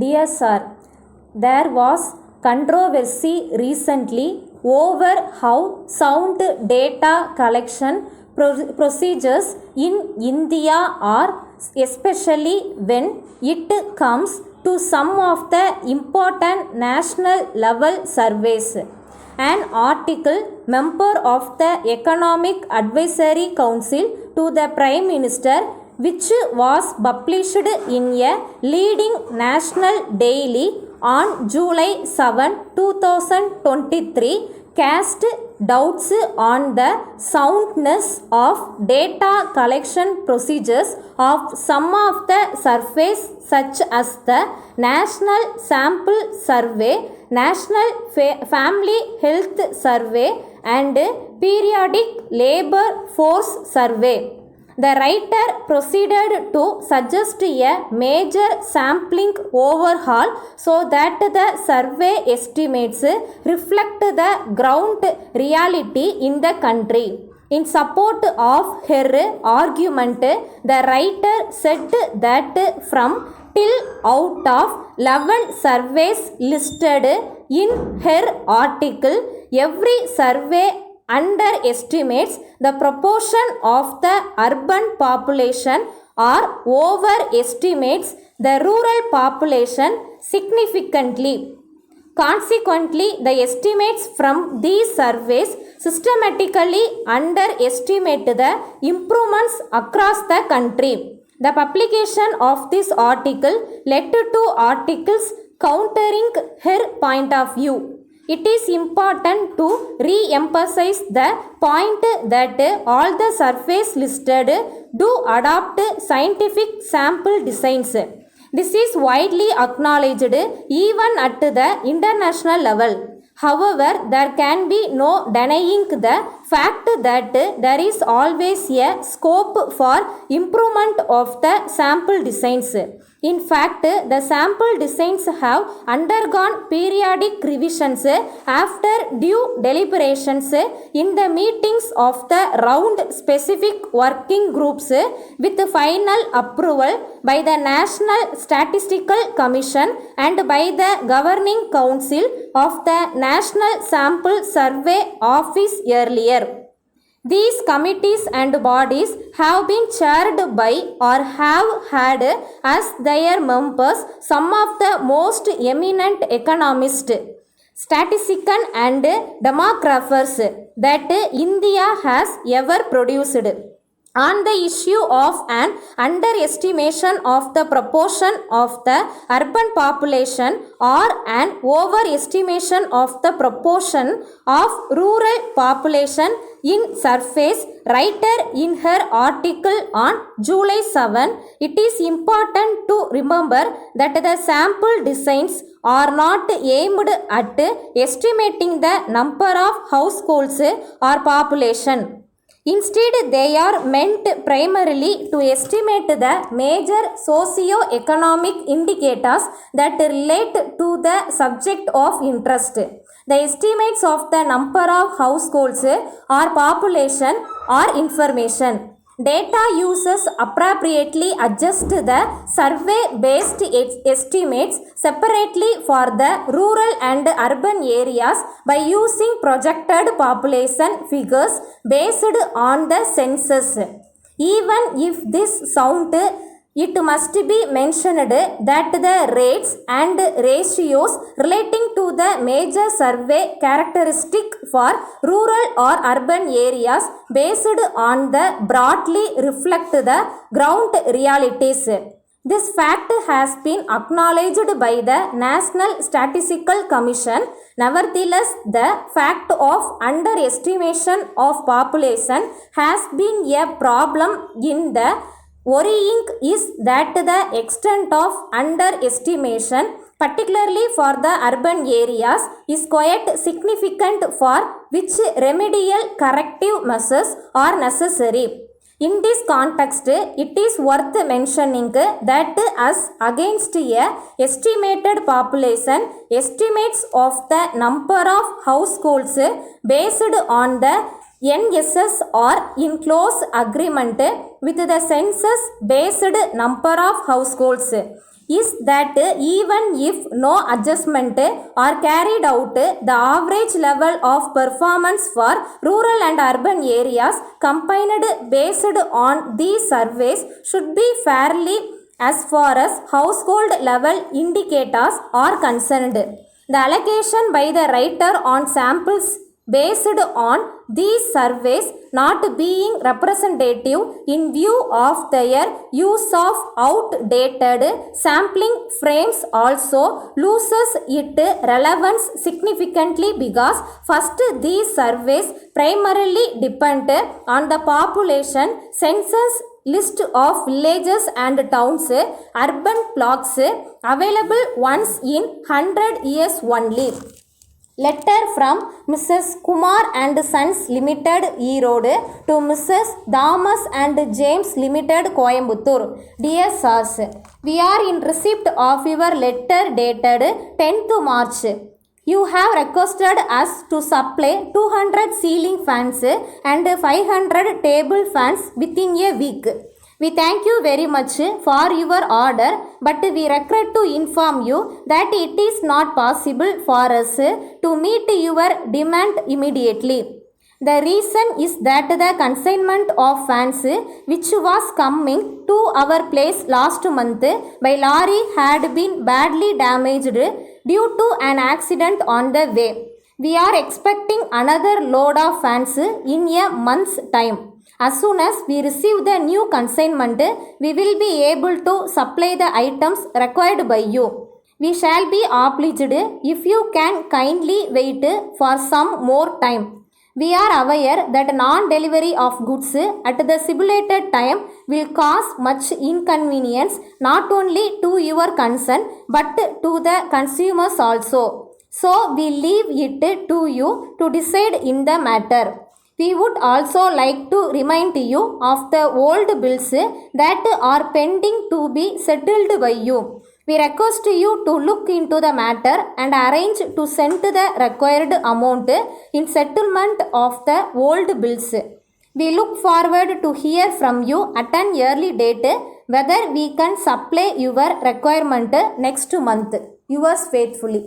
Dear Sir, there was controversy recently over how sound data collection procedures in India are, especially when it comes to some of the important national level surveys. An article member of the Economic Advisory Council to the Prime Minister, which was published in a leading national daily on July 7, 2023, cast doubts on the soundness of data collection procedures of some of the surveys such as the National Sample Survey, National Family Health Survey and Periodic Labor Force Survey. The writer proceeded to suggest a major sampling overhaul so that the survey estimates reflect the ground reality in the country. In support of her argument, the writer said that from till out of 11 surveys listed in her article, every survey underestimates the proportion of the urban population or overestimates the rural population significantly. Consequently, the estimates from these surveys systematically underestimate the improvements across the country. The publication of this article led to articles countering her point of view. It is important to re-emphasize the point that all the surveys listed do adopt scientific sample designs. This is widely acknowledged even at the international level. However, there can be no denying the fact that there is always a scope for improvement of the sample designs. In fact, the sample designs have undergone periodic revisions after due deliberations in the meetings of the round specific working groups with final approval by the National Statistical Commission and by the Governing Council of the National Sample Survey Office earlier. These committees and bodies have been chaired by or have had as their members some of the most eminent economists, statisticians and demographers that India has ever produced. On the issue of an underestimation of the proportion of the urban population or an overestimation of the proportion of rural population in surveys, writer in her article on July 7, it is important to remember that the sample designs are not aimed at estimating the number of households or population. Instead, they are meant primarily to estimate the major socio-economic indicators that relate to the subject of interest. The estimates of the number of households or population or information. Data users appropriately adjust the survey-based estimates separately for the rural and urban areas by using projected population figures based on the census. Even if this sound, it must be mentioned that the rates and ratios relating to the major survey characteristic for rural or urban areas based on the broadly reflect the ground realities. This fact has been acknowledged by the National Statistical Commission. Nevertheless, the fact of underestimation of population has been a problem in the worrying is that the extent of underestimation, particularly for the urban areas, is quite significant, for which remedial corrective measures are necessary. In this context, it is worth mentioning that as against a estimated population, estimates of the number of households based on the NSS are in close agreement with the census-based number of households. Is that even if no adjustment are carried out, the average level of performance for rural and urban areas combined based on these surveys should be fairly as far as household level indicators are concerned. The allocation by the writer on samples based on these surveys not being representative in view of their use of outdated sampling frames also loses its relevance significantly because first these surveys primarily depend on the population census list of villages and towns, urban blocks available once in 100 years only. Letter from Mrs. Kumar and Sons Limited, Erode, to Mrs. Thomas and James Limited, Coimbatore. Dear Sirs, we are in receipt of your letter dated 10th March. You have requested us to supply 200 ceiling fans and 500 table fans within a week. We thank you very much for your order, but we regret to inform you that it is not possible for us to meet your demand immediately. The reason is that the consignment of fans which was coming to our place last month by lorry had been badly damaged due to an accident on the way. We are expecting another load of fans in a month's time. As soon as we receive the new consignment, we will be able to supply the items required by you. We shall be obliged if you can kindly wait for some more time. We are aware that non-delivery of goods at the stipulated time will cause much inconvenience not only to your concern but to the consumers also. So we leave it to you to decide in the matter. We would also like to remind you of the old bills that are pending to be settled by you. We request you to look into the matter and arrange to send the required amount in settlement of the old bills. We look forward to hear from you at an early date whether we can supply your requirement next month. Yours faithfully.